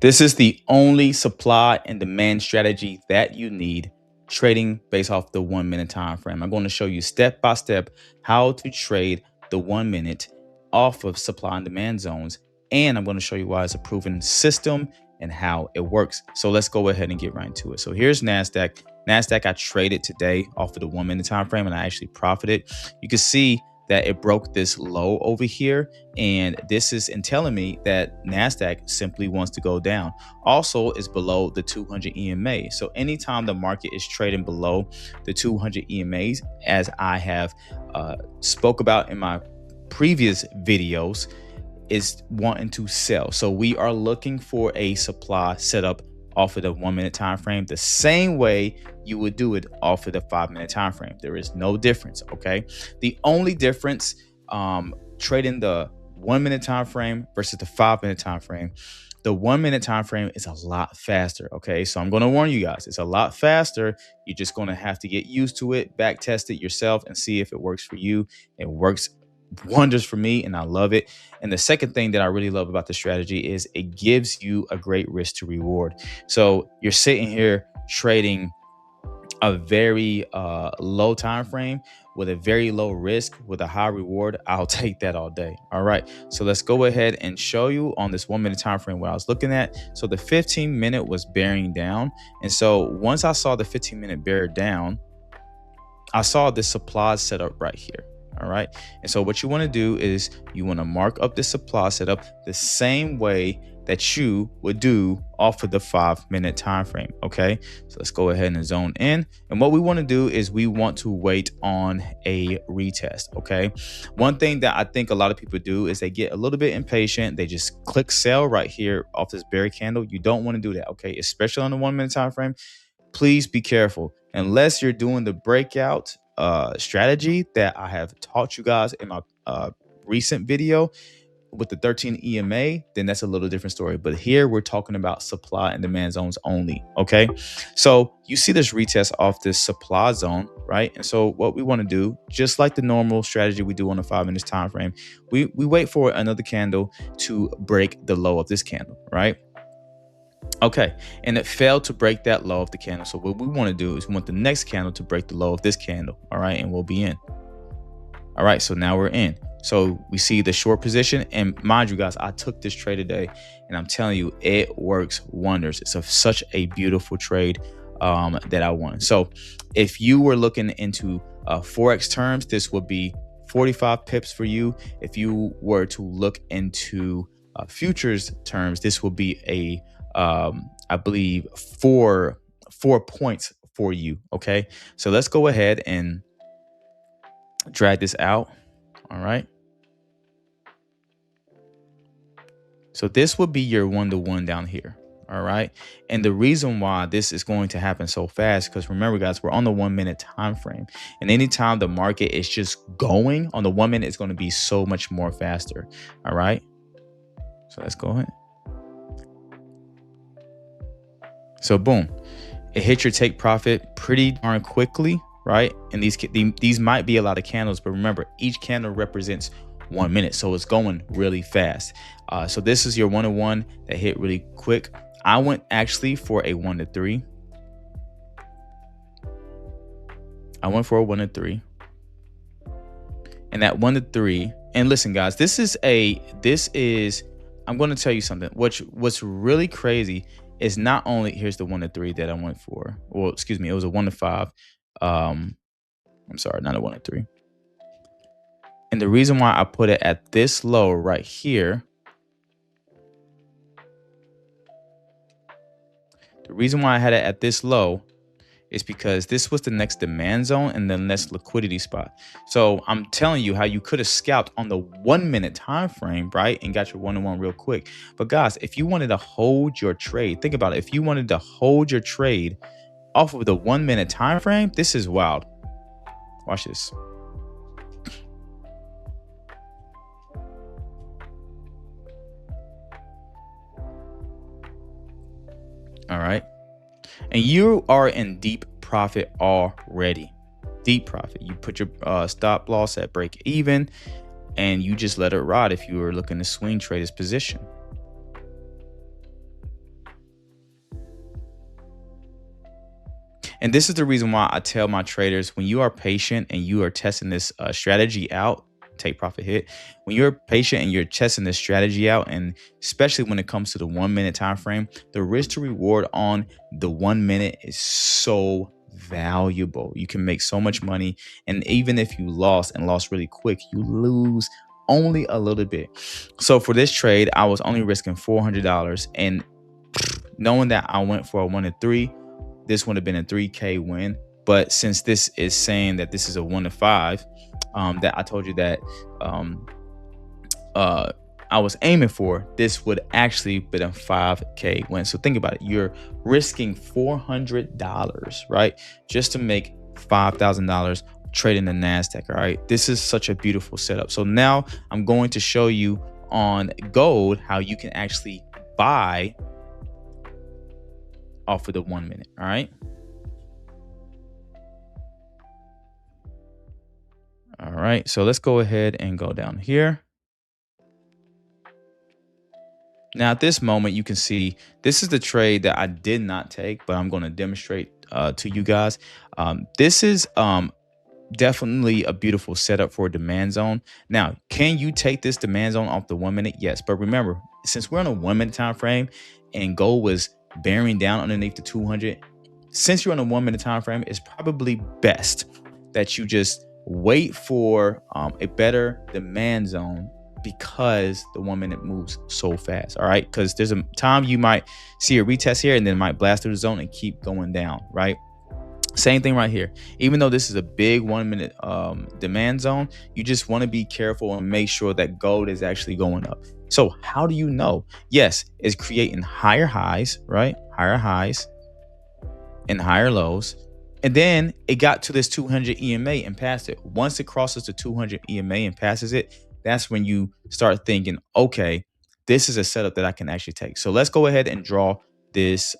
This is the only supply and demand strategy that you need trading based off the 1 minute time frame. I'm going to show you step by step how to trade the 1 minute off of supply and demand zones. And I'm going to show you why it's a proven system and how it works. So let's go ahead and get right into it. So here's NASDAQ. NASDAQ, I traded today off of the 1 minute time frame and I actually profited. You can see that it broke this low over here, and this is in telling me that NASDAQ simply wants to go down. Also, is below the 200 EMA. So anytime the market is trading below the 200 EMAs, as I have spoke about in my previous videos, is wanting to sell. So we are looking for a supply setup off of the 1 minute time frame, the same way you would do it off of the 5 minute time frame. There is no difference. Okay, the only difference trading the 1 minute time frame versus the 5 minute time frame, the 1 minute time frame is a lot faster. Okay, so I'm going to warn you guys, it's a lot faster. You're just going to have to get used to it, back test it yourself, and see if it works for you. It works wonders for me, and I love it. And the second thing that I really love about the strategy is it gives you a great risk to reward. So you're sitting here trading a very low time frame with a very low risk with a high reward. I'll take that all day. All right, so let's go ahead and show you on this 1 minute time frame what I was looking at. So the 15 minute was bearing down, and so once I saw the 15 minute bear down, I saw this supply setup right here. All right. And so what you want to do is you want to mark up the supply setup the same way that you would do off of the 5 minute time frame. Okay. So let's go ahead and zone in. And what we want to do is we want to wait on a retest. Okay. One thing that I think a lot of people do is they get a little bit impatient. They just click sell right here off this bear candle. You don't want to do that. Okay. Especially on the 1 minute time frame. Please be careful unless you're doing the breakout strategy that I have taught you guys in my recent video with the 13 EMA. Then that's a little different story. But here we're talking about supply and demand zones only. Okay, so you see this retest off this supply zone, right? And so what we want to do, just like the normal strategy we do on the 5 minutes time frame, we wait for another candle to break the low of this candle, right? Okay, and it failed to break that low of the candle. So what we want to do is we want the next candle to break the low of this candle. All right, and we'll be in. All right, so now we're in. So we see the short position, and mind you guys, I took this trade today, and I'm telling you, it works wonders. It's such a beautiful trade that I won. So if you were looking into Forex terms, this would be 45 pips for you. If you were to look into futures terms, this will be a I believe four points for you. Okay, so let's go ahead and drag this out. All right, so this would be your 1-to-1 down here. All right, and the reason why this is going to happen so fast, because remember guys, we're on the 1 minute time frame, and anytime the market is just going on the 1 minute, it's going to be so much more faster. All right, so let's go ahead. So boom, it hit your take profit pretty darn quickly, right? And these might be a lot of candles, but remember, each candle represents 1 minute, so it's going really fast. So this is your 1-to-1 that hit really quick. I went actually for a 1-to-3. I went for a 1-to-3, and that 1-to-3. And listen, guys, this is. I'm going to tell you something. What's really crazy is not only here's the 1-to-3 that I went for. Well, excuse me, it was a 1-to-5. I'm sorry, not a 1-to-3. And the reason why I put it at this low right here, the reason why I had it at this low is because this was the next demand zone and the next liquidity spot. So I'm telling you how you could have scalped on the 1 minute time frame, right, and got your 1-to-1 real quick. But guys, if you wanted to hold your trade, think about it. If you wanted to hold your trade off of the 1 minute time frame, this is wild. Watch this. All right, and you are in deep profit already. Deep profit. You put your stop loss at break even, and you just let it ride if you were looking to swing trade this position. And this is the reason why I tell my traders, when you are patient and you are testing this strategy out, take profit hit. When you're patient and you're testing this strategy out, and especially when it comes to the 1 minute time frame, the risk to reward on the 1 minute is so valuable. You can make so much money. And even if you lost and lost really quick, you lose only a little bit. So for this trade, I was only risking $400. And knowing that I went for a 1 to 3, this would have been a 3K win. But since this is saying that this is a 1 to 5, that I told you that I was aiming for, this would actually be a 5K win. So think about it. You're risking $400, right? Just to make $5,000 trading the NASDAQ, all right? This is such a beautiful setup. So now I'm going to show you on gold how you can actually buy off of the 1 minute, all right? All right, so let's go ahead and go down here. Now, at this moment, you can see this is the trade that I did not take, but I'm going to demonstrate to you guys. This is definitely a beautiful setup for a demand zone. Now, can you take this demand zone off the 1 minute? Yes, but remember, since we're on a 1 minute time frame and gold was bearing down underneath the 200, since you're on a 1 minute time frame, it's probably best that you just wait for a better demand zone, because the 1 minute moves so fast. All right, because there's a time you might see a retest here and then it might blast through the zone and keep going down, right? Same thing right here. Even though this is a big 1 minute demand zone, you just want to be careful and make sure that gold is actually going up. So how do you know? Yes, it's creating higher highs, right? Higher highs and higher lows. And then it got to this 200 EMA and passed it. Once it crosses the 200 EMA and passes it, that's when you start thinking, okay, this is a setup that I can actually take. So let's go ahead and draw this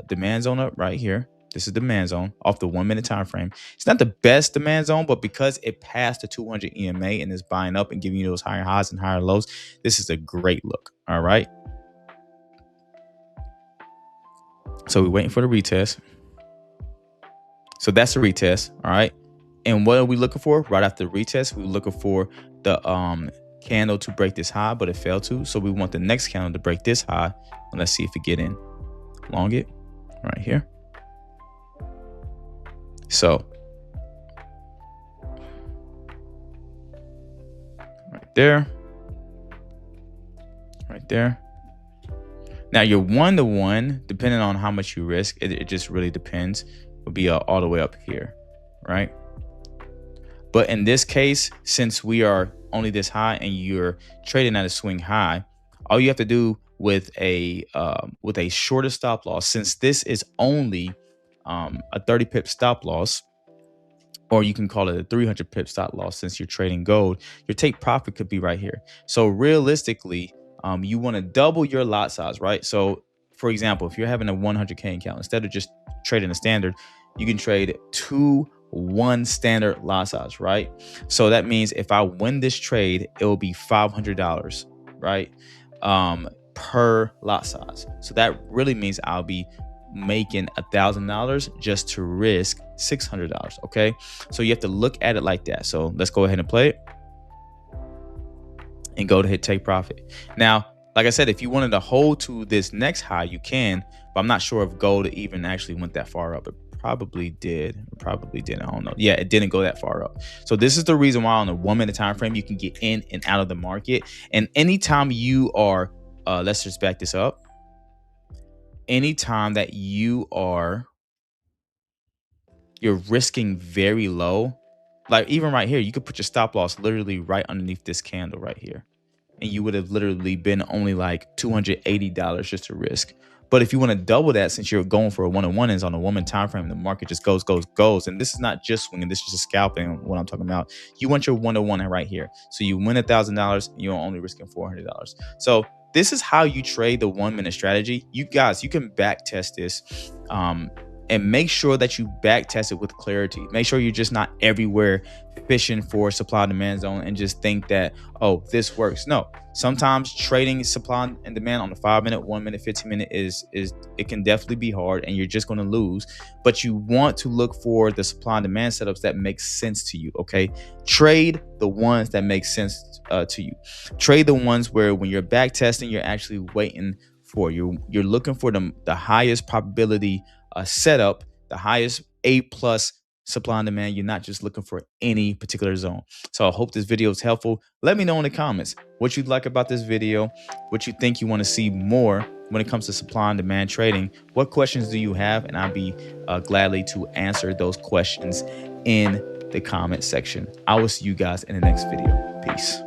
demand zone up right here. This is demand zone off the 1 minute time frame. It's not the best demand zone, but because it passed the 200 EMA and is buying up and giving you those higher highs and higher lows, this is a great look. All right. So we're waiting for the retest. So that's the retest. All right. And what are we looking for? Right after the retest, we're looking for the candle to break this high, but it failed to. So we want the next candle to break this high. And let's see if it get in. Long it right here. So right there. Right there. Now your 1 to 1, depending on how much you risk, it just really depends, will be all the way up here, right? But in this case, since we are only this high and you're trading at a swing high, all you have to do with a shorter stop loss, since this is only a 30 pip stop loss, or you can call it a 300 pip stop loss, since you're trading gold, your take profit could be right here. So realistically, you want to double your lot size, right? So for example, if you're having a 100K account, instead of just trading a standard, you can trade 1 standard lot size, right? So that means if I win this trade, it will be $500, right? Per lot size. So that really means I'll be making $1,000 just to risk $600. Okay, so you have to look at it like that. So let's go ahead and play it and go to hit take profit. Now, like I said, if you wanted to hold to this next high, you can, but I'm not sure if gold even actually went that far up. It probably did. It probably didn't. I don't know. Yeah, it didn't go that far up. So this is the reason why on a 1 minute time frame you can get in and out of the market. And anytime you are, let's just back this up. Anytime that you're risking very low, like even right here, you could put your stop loss literally right underneath this candle right here, and you would have literally been only like $280 just to risk. But if you want to double that, since you're going for a 1-on-1 is on a 1 minute time frame, the market just goes. And this is not just swinging, this is just scalping. What I'm talking about, you want your 1-to-1 right here. So you win $1,000, you're only risking $400. So this is how you trade the 1 minute strategy. You guys, you can back test this. and make sure that you back test it with clarity. Make sure you're just not everywhere fishing for supply and demand zone and just think that, oh, this works. No, sometimes trading supply and demand on the 5 minute, 1 minute, 15 minute is it can definitely be hard and you're just going to lose. But you want to look for the supply and demand setups that make sense to you. Okay, trade the ones that make sense to you. Trade the ones where when you're back testing, you're actually waiting for you're looking for the highest probability setup, the highest A plus supply and demand. You're not just looking for any particular zone. So I hope this video is helpful. Let me know in the comments what you like about this video, what you think you want to see more when it comes to supply and demand trading. What questions do you have? And I'll be gladly to answer those questions in the comment section. I will see you guys in the next video. Peace.